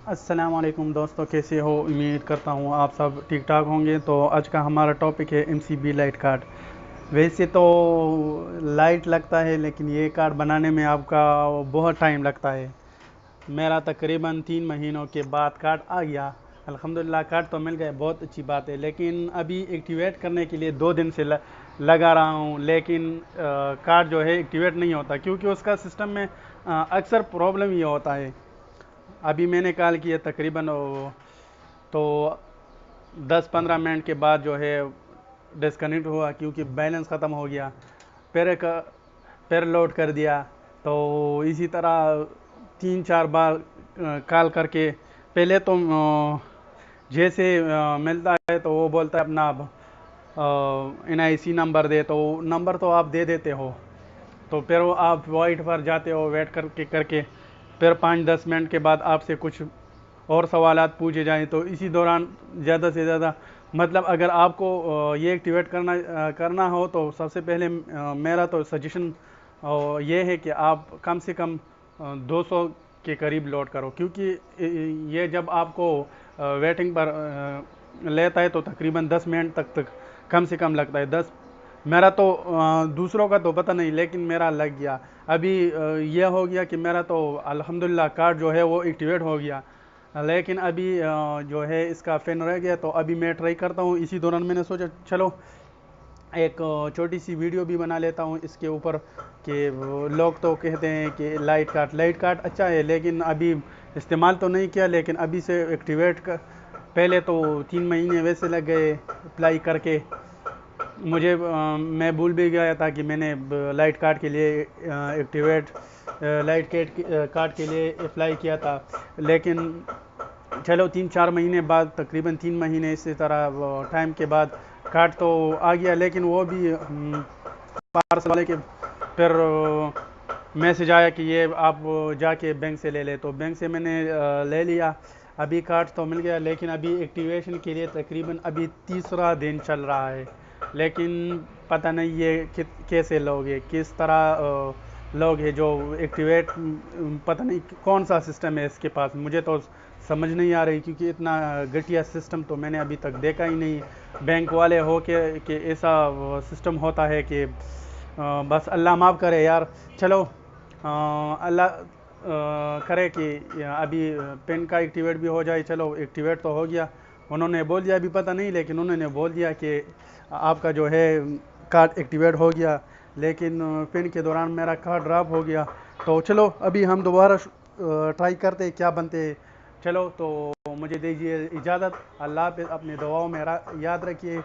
السلام علیکم دوستوں، کیسے ہو؟ امید کرتا ہوں آپ سب ٹھیک ٹھاک ہوں گے۔ تو آج کا ہمارا ٹاپک ہے M C B light card. ویسے تو لائٹ لگتا ہے لیکن یہ کارڈ بنانے میں آپ کا بہت ٹائم لگتا ہے۔ میرا تقریباً 3 مہینوں کے بعد کارڈ آ گیا۔ الحمدللہ کارڈ تو مل گئے، بہت اچھی بات ہے، لیکن ابھی ایکٹیویٹ کرنے کے لیے 2 دن سے لگا رہا ہوں، لیکن کارڈ جو ہے ایکٹیویٹ نہیں ہوتا کیونکہ اس کا سسٹم میں اکثر پرابلم یہ ہوتا ہے۔ ابھی میں نے کال کیا تقریباً تو 10-15 منٹ کے بعد جو ہے ڈسکنیکٹ ہوا کیونکہ بیلنس ختم ہو گیا۔ پھر لوڈ کر دیا، تو اسی طرح 3-4 بار کال کر کے پہلے تو جیسے ملتا ہے تو وہ بولتا ہے اپنا این آئی سی نمبر دے، تو نمبر تو آپ دے دیتے ہو، تو پھر وہ آپ وائٹ پر جاتے ہو ویٹ کر کے پھر 5-10 منٹ کے بعد آپ سے کچھ اور سوالات پوچھے جائیں، تو اسی دوران زیادہ سے زیادہ مطلب اگر آپ کو یہ ایکٹیویٹ کرنا ہو تو سب سے پہلے میرا تو سجیشن یہ ہے کہ آپ کم سے کم 200 کے قریب لوڈ کرو، کیونکہ یہ جب آپ کو ویٹنگ پر لیتا ہے تو تقریباً 10 منٹ تک کم سے کم لگتا ہے۔ میرا تو دوسروں کا تو پتہ نہیں، لیکن میرا لگ گیا۔ ابھی یہ ہو گیا کہ میرا تو الحمدللہ کارڈ جو ہے وہ ایکٹیویٹ ہو گیا، لیکن ابھی جو ہے اس کا پن رہ گیا، تو ابھی میں ٹرائی کرتا ہوں۔ اسی دوران میں نے سوچا چلو ایک چھوٹی سی ویڈیو بھی بنا لیتا ہوں اس کے اوپر، کہ لوگ تو کہتے ہیں کہ لائٹ کارڈ اچھا ہے، لیکن ابھی استعمال تو نہیں کیا، لیکن ابھی سے ایکٹیویٹ پہلے تو 3 مہینے ویسے لگ گئے اپلائی کر کے۔ میں بھول بھی گیا تھا کہ میں نے لائٹ کارڈ کے لیے لائٹ کارڈ کے لیے اپلائی کیا تھا، لیکن چلو 3-4 مہینے بعد تقریباً 3 مہینے اسی طرح ٹائم کے بعد کارڈ تو آ گیا، لیکن وہ بھی پارسل والے کے پھر میسج آیا کہ یہ آپ جا کے بینک سے لے لے، تو بینک سے میں نے لے لیا۔ ابھی کارڈ تو مل گیا، لیکن ابھی ایکٹیویشن کے لیے تقریباً ابھی تیسرا دن چل رہا ہے، لیکن پتہ نہیں یہ کیسے لوگ ہیں، کس طرح لوگ ہیں جو ایکٹیویٹ، پتہ نہیں کون سا سسٹم ہے اس کے پاس، مجھے تو سمجھ نہیں آ رہی، کیونکہ اتنا گھٹیا سسٹم تو میں نے ابھی تک دیکھا ہی نہیں بینک والے ہو کے کہ ایسا سسٹم ہوتا ہے کہ بس اللہ معاف کرے یار۔ چلو اللہ کرے کہ ابھی پین کا ایکٹیویٹ بھی ہو جائے۔ چلو ایکٹیویٹ تو ہو گیا، انہوں نے بول دیا، ابھی پتہ نہیں، لیکن انہوں نے بول دیا کہ آپ کا جو ہے کارڈ ایکٹیویٹ ہو گیا، لیکن پن کے دوران میرا کارڈ ڈراپ ہو گیا۔ تو چلو ابھی ہم دوبارہ ٹرائی کرتے کیا بنتے۔ چلو تو مجھے دیجیے اجازت، اللہ حافظ، اپنے دعاؤں میں یاد رکھیے۔